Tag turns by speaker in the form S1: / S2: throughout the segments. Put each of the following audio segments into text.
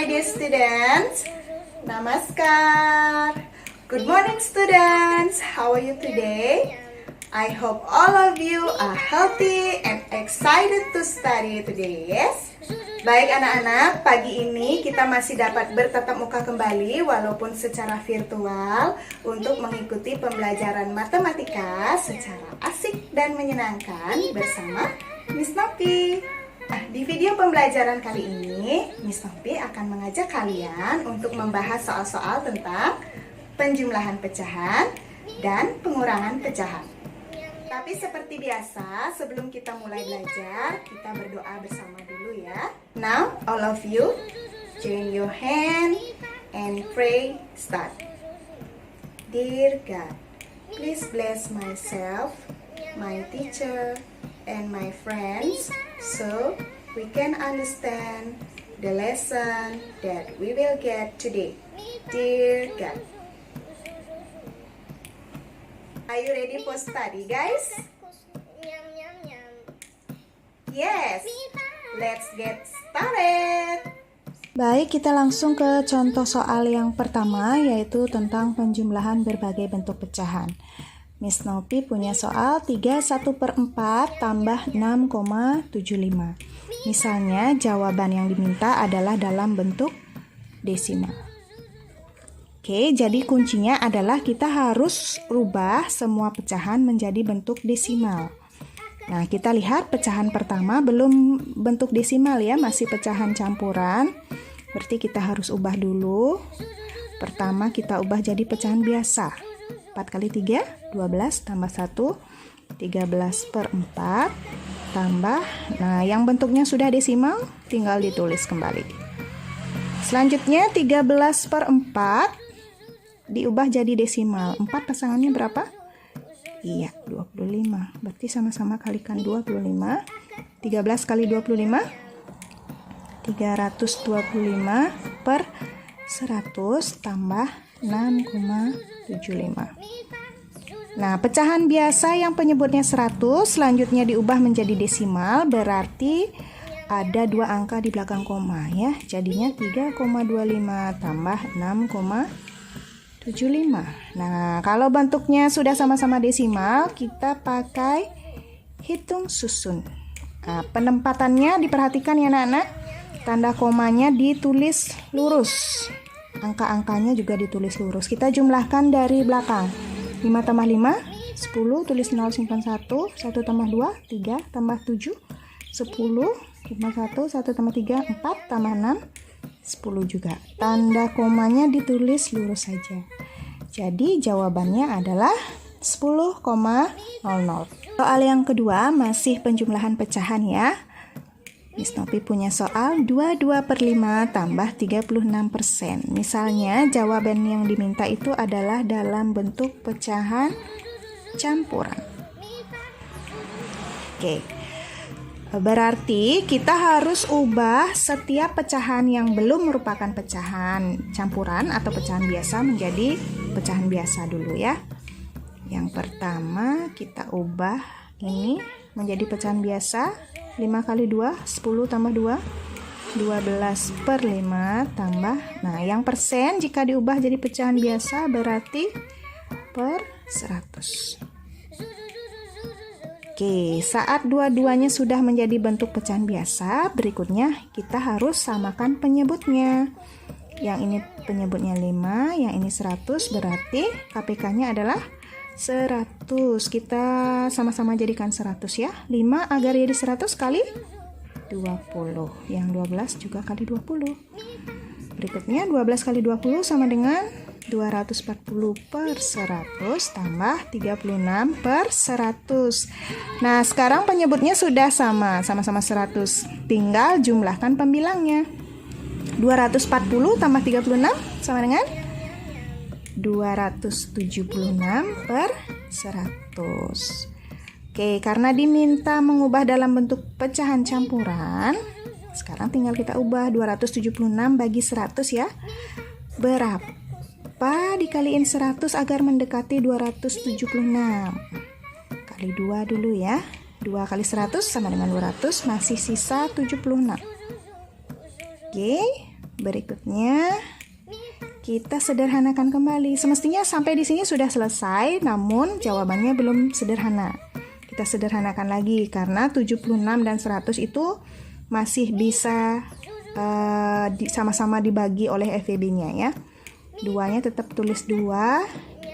S1: my dear students. Namaskar. Good morning students. How are you today? I hope all of you are healthy and excited to study today, yes? Baik anak-anak, pagi ini kita masih dapat bertatap muka kembali walaupun secara virtual untuk mengikuti pembelajaran matematika secara asik dan menyenangkan bersama Miss Nopi. Nah, di video pembelajaran kali ini, Miss Nopi akan mengajak kalian untuk membahas soal-soal tentang penjumlahan pecahan dan pengurangan pecahan. Tapi seperti biasa, sebelum kita mulai belajar, kita berdoa bersama dulu ya. Now, all of you, join your hand and pray. Start. Dear God, please bless myself, my teacher, and my friends, so we can understand the lesson that we will get today. Dear God. Are you ready for study, guys? Yes. Let's get started.
S2: Baik, kita langsung ke contoh soal yang pertama, yaitu tentang penjumlahan berbagai bentuk pecahan. Miss Nopi punya soal 31/4 tambah 6,75. Misalnya, jawaban yang diminta adalah dalam bentuk desimal. Oke, jadi kuncinya adalah kita harus rubah semua pecahan menjadi bentuk desimal. Nah, kita lihat pecahan pertama belum bentuk desimal ya, masih pecahan campuran. Berarti kita harus ubah dulu. Pertama kita ubah jadi pecahan biasa. 4 kali 3, 12 tambah 1, 13/4 tambah. Nah, yang bentuknya sudah desimal tinggal ditulis kembali. Selanjutnya 13/4 diubah jadi desimal. 4 pasangannya berapa? Iya, 25. Berarti sama-sama kalikan 25. 13 kali 25, 325/100 tambah 6,75. Nah, pecahan biasa yang penyebutnya 100 selanjutnya diubah menjadi desimal, berarti ada 2 angka di belakang koma ya. Jadinya 3,25 tambah 6,75. Nah, kalau bentuknya sudah sama-sama desimal, kita pakai hitung susun. Nah, penempatannya diperhatikan ya anak-anak. Tanda komanya ditulis lurus. Angka-angkanya juga ditulis lurus. Kita jumlahkan dari belakang. 5 tambah 5, 10, tulis 0 simpan 1, 1 tambah 2, 3 tambah 7, 10, simpan 1, 1 tambah 3, 4 tambah 6, 10 juga. Tanda komanya ditulis lurus saja. Jadi jawabannya adalah 10,00. Soal yang kedua masih penjumlahan pecahan ya. Miss Nopi punya soal 22/5 tambah 36%. Misalnya jawaban yang diminta itu adalah dalam bentuk pecahan campuran. Oke. Berarti kita harus ubah setiap pecahan yang belum merupakan pecahan campuran atau pecahan biasa menjadi pecahan biasa dulu ya. Yang pertama kita ubah ini menjadi pecahan biasa. 5 kali 2, 10 tambah 2, 12/5 tambah. Nah, yang persen jika diubah jadi pecahan biasa berarti per 100. Oke, saat dua-duanya sudah menjadi bentuk pecahan biasa, berikutnya kita harus samakan penyebutnya. Yang ini penyebutnya 5, yang ini 100, berarti KPK-nya adalah 100. Kita sama-sama jadikan 100 ya. 5 agar jadi 100 kali 20. Yang 12 juga kali 20. Berikutnya 12 kali 20 sama dengan 240/100 tambah 36/100. Nah, sekarang penyebutnya sudah sama-sama 100. Tinggal jumlahkan pembilangnya. 240 tambah 36 sama dengan 276/100. Oke, karena diminta mengubah dalam bentuk pecahan campuran, sekarang tinggal kita ubah 276 bagi 100 ya. Berapa dikaliin 100 agar mendekati 276? Kali 2 dulu ya. 2 kali 100 sama dengan 200, masih sisa 76. Oke, berikutnya kita sederhanakan kembali. Semestinya sampai di sini sudah selesai, namun jawabannya belum sederhana. Kita sederhanakan lagi karena 76 dan 100 itu masih bisa sama-sama dibagi oleh FEB-nya ya. Duanya tetap tulis 2.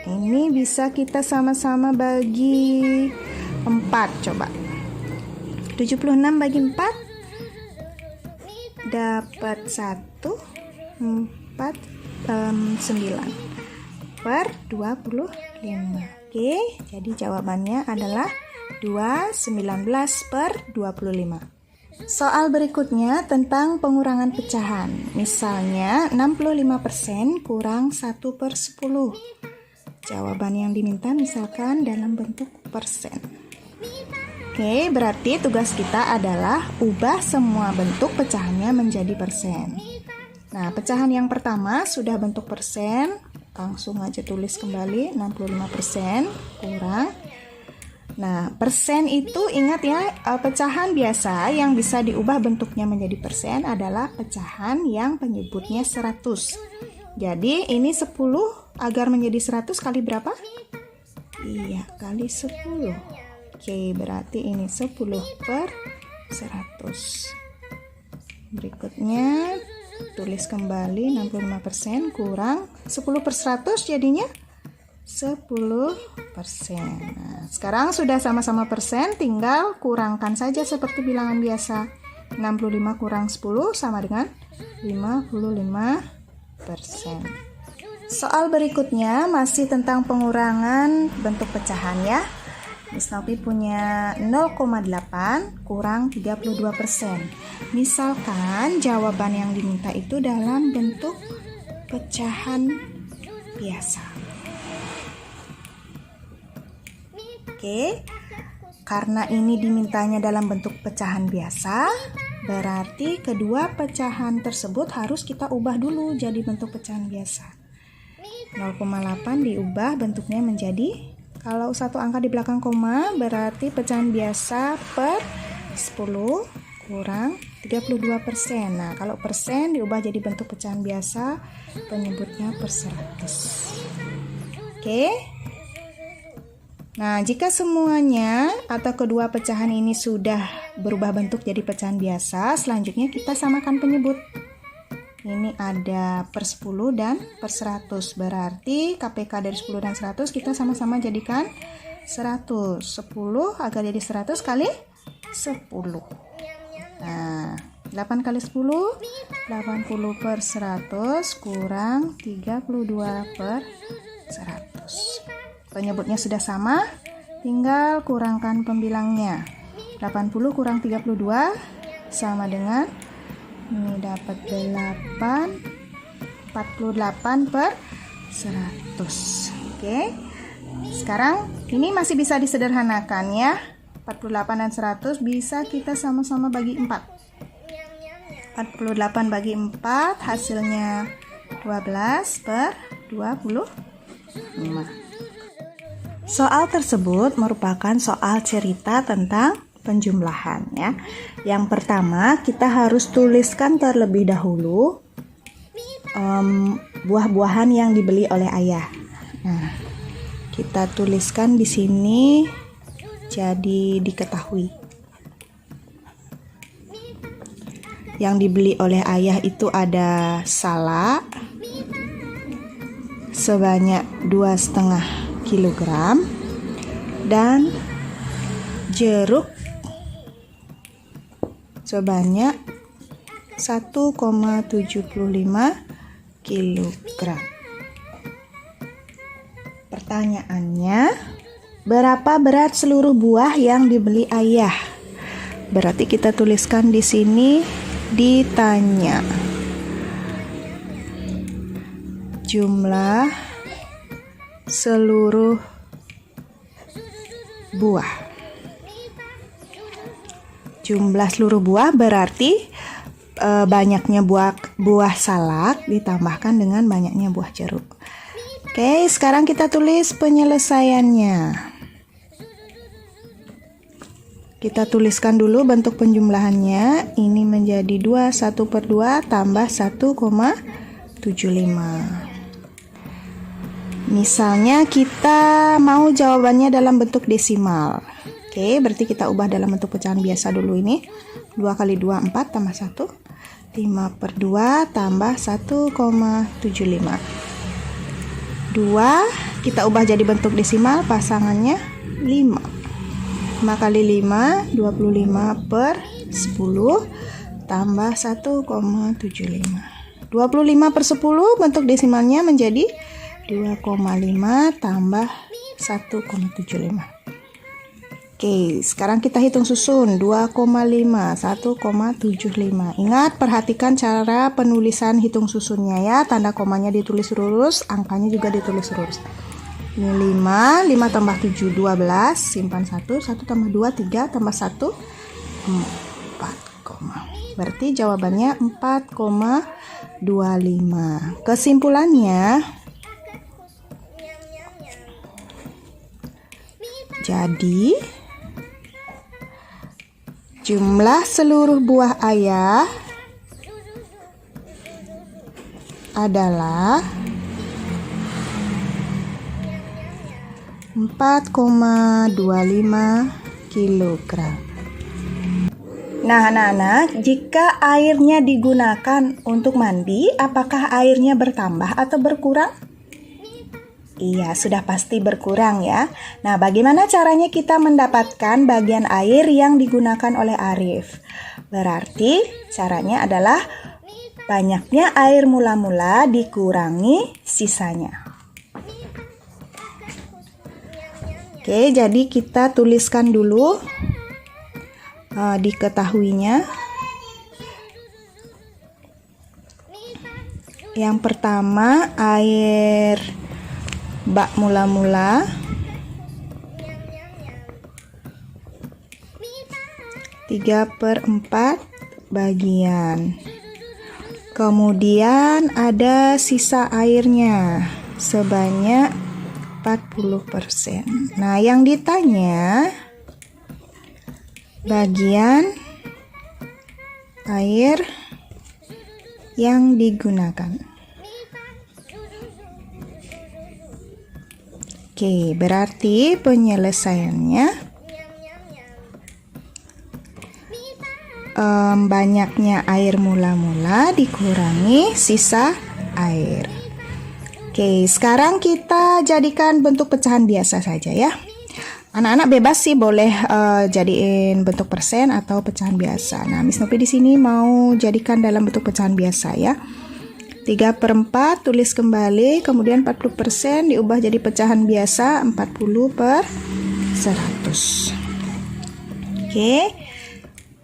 S2: Ini bisa kita sama-sama bagi 4 coba. 76 bagi 4 dapat 1 9 per 25. Oke, jadi jawabannya adalah 219 per 25. Soal berikutnya tentang pengurangan pecahan. Misalnya 65% kurang 1/10. Jawaban yang diminta misalkan dalam bentuk persen. Oke, berarti tugas kita adalah ubah semua bentuk pecahannya menjadi persen. Nah, pecahan yang pertama sudah bentuk persen. Langsung aja tulis kembali 65% kurang. Nah, persen itu ingat ya, pecahan biasa yang bisa diubah bentuknya menjadi persen adalah pecahan yang penyebutnya 100. Jadi, ini 10 agar menjadi 100 kali berapa? Iya, kali 10. Oke, berarti ini 10 per 100. Berikutnya, tulis kembali 65% kurang 10 per 100 jadinya 10%. Nah, sekarang sudah sama-sama persen, tinggal kurangkan saja seperti bilangan biasa. 65 kurang 10 sama dengan 55%. Soal berikutnya masih tentang pengurangan bentuk pecahan ya. Miss Novi punya 0,8 kurang 32%. Misalkan jawaban yang diminta itu dalam bentuk pecahan biasa. Oke, karena ini dimintanya dalam bentuk pecahan biasa, berarti kedua pecahan tersebut harus kita ubah dulu jadi bentuk pecahan biasa. 0,8 diubah bentuknya menjadi, kalau satu angka di belakang koma, berarti pecahan biasa per 10 kurang 32%. Nah, kalau persen diubah jadi bentuk pecahan biasa, penyebutnya per 100. Oke. Nah, jika semuanya atau kedua pecahan ini sudah berubah bentuk jadi pecahan biasa, selanjutnya kita samakan penyebut. Ini ada per 10 dan per 100. Berarti KPK dari 10 dan 100 kita sama-sama jadikan 100. 10 agar jadi 100 kali 10. Nah, 8 kali 10, 80 per 100 kurang 32 per 100. Penyebutnya sudah sama, tinggal kurangkan pembilangnya. 80 kurang 32 sama dengan, ini dapat 48 per 100. Oke, sekarang ini masih bisa disederhanakan ya. 48 dan 100 bisa kita sama-sama bagi 4. 48 bagi 4 hasilnya 12 per 25. Soal tersebut merupakan soal cerita tentang penjumlahan ya. Yang pertama kita harus tuliskan terlebih dahulu buah-buahan yang dibeli oleh ayah. Nah, kita tuliskan di sini jadi diketahui. Yang dibeli oleh ayah itu ada salak sebanyak 2,5 kilogram dan jeruk sebanyak 1,75 kilogram. Pertanyaannya, berapa berat seluruh buah yang dibeli ayah? Berarti kita tuliskan di sini ditanya. Jumlah seluruh buah. Jumlah seluruh buah berarti banyaknya buah salak ditambahkan dengan banyaknya buah jeruk. Oke, sekarang kita tulis penyelesaiannya. Kita tuliskan dulu bentuk penjumlahannya. Ini menjadi 21/2 tambah 1,75. Misalnya kita mau jawabannya dalam bentuk desimal. Oke, berarti kita ubah dalam bentuk pecahan biasa dulu ini. 2 kali 2, 4 tambah 1. 5/2 tambah 1,75. 2 kita ubah jadi bentuk desimal, pasangannya 5. 5 kali 5, 25/10 tambah 1,75. 25/10 bentuk desimalnya menjadi 2,5 tambah 1,75. Oke, sekarang kita hitung susun. 2,5, 1,75. Ingat, perhatikan cara penulisan hitung susunnya ya. Tanda komanya ditulis lurus, angkanya juga ditulis lurus. Ini 5, 5 tambah 7, 12. Simpan 1, 1 tambah 2, 3 tambah 1, 4, berarti jawabannya 4,25. Kesimpulannya, jadi jumlah seluruh buah ayah adalah 4,25 kilogram. Nah, anak-anak, jika airnya digunakan untuk mandi, apakah airnya bertambah atau berkurang? Iya, sudah pasti berkurang ya. Nah, bagaimana caranya kita mendapatkan bagian air yang digunakan oleh Arif? Berarti caranya adalah banyaknya air mula-mula dikurangi sisanya. Oke, jadi kita tuliskan dulu diketahuinya. Yang pertama, air bak mula-mula 3/4 bagian. Kemudian ada sisa airnya sebanyak 40%. Nah, yang ditanya bagian air yang digunakan. Oke, berarti penyelesaiannya banyaknya air mula-mula dikurangi sisa air. Oke, sekarang kita jadikan bentuk pecahan biasa saja ya. Anak-anak bebas sih boleh jadiin bentuk persen atau pecahan biasa. Nah, Miss Novi di sini mau jadikan dalam bentuk pecahan biasa ya. 3/4 tulis kembali, kemudian 40% diubah jadi pecahan biasa 40/100. Oke,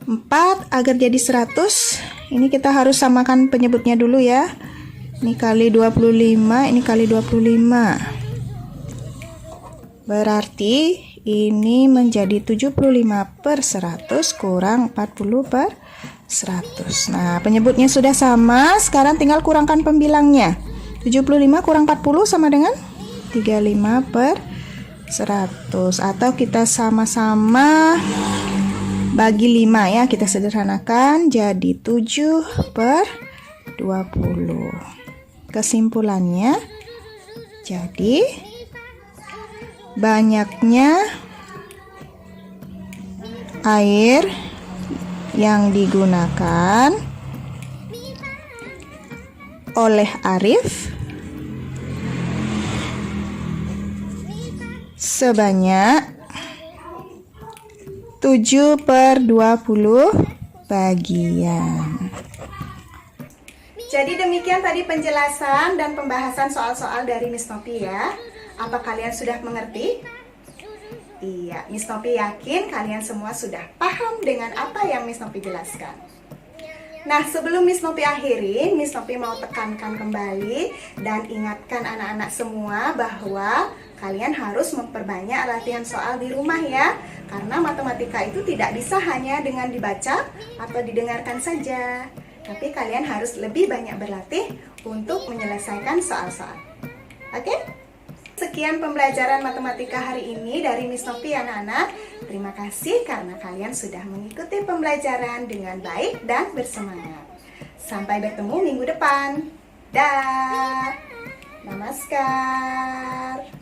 S2: 4 agar jadi 100, ini kita harus samakan penyebutnya dulu ya. Ini kali 25, ini kali 25. Berarti ini menjadi 75/100 kurang 40/100. Nah, penyebutnya sudah sama, sekarang tinggal kurangkan pembilangnya. 75 kurang 40 sama dengan 35/100. Atau kita sama-sama bagi 5 ya, kita sederhanakan jadi 7/20. Kesimpulannya, jadi banyaknya air yang digunakan oleh Arif sebanyak 7/20 bagian.
S1: Jadi demikian tadi penjelasan dan pembahasan soal-soal dari Miss Novi ya. Apa kalian sudah mengerti? Iya, Miss Novi yakin kalian semua sudah paham dengan apa yang Miss Novi jelaskan. Nah, sebelum Miss Novi akhiri, Miss Novi mau tekankan kembali dan ingatkan anak-anak semua bahwa kalian harus memperbanyak latihan soal di rumah ya. Karena matematika itu tidak bisa hanya dengan dibaca atau didengarkan saja. Tapi kalian harus lebih banyak berlatih untuk menyelesaikan soal-soal. Oke? Sekian pembelajaran matematika hari ini dari Miss Novi anak-anak. Terima kasih karena kalian sudah mengikuti pembelajaran dengan baik dan bersemangat. Sampai bertemu minggu depan. Dah. Namaskar.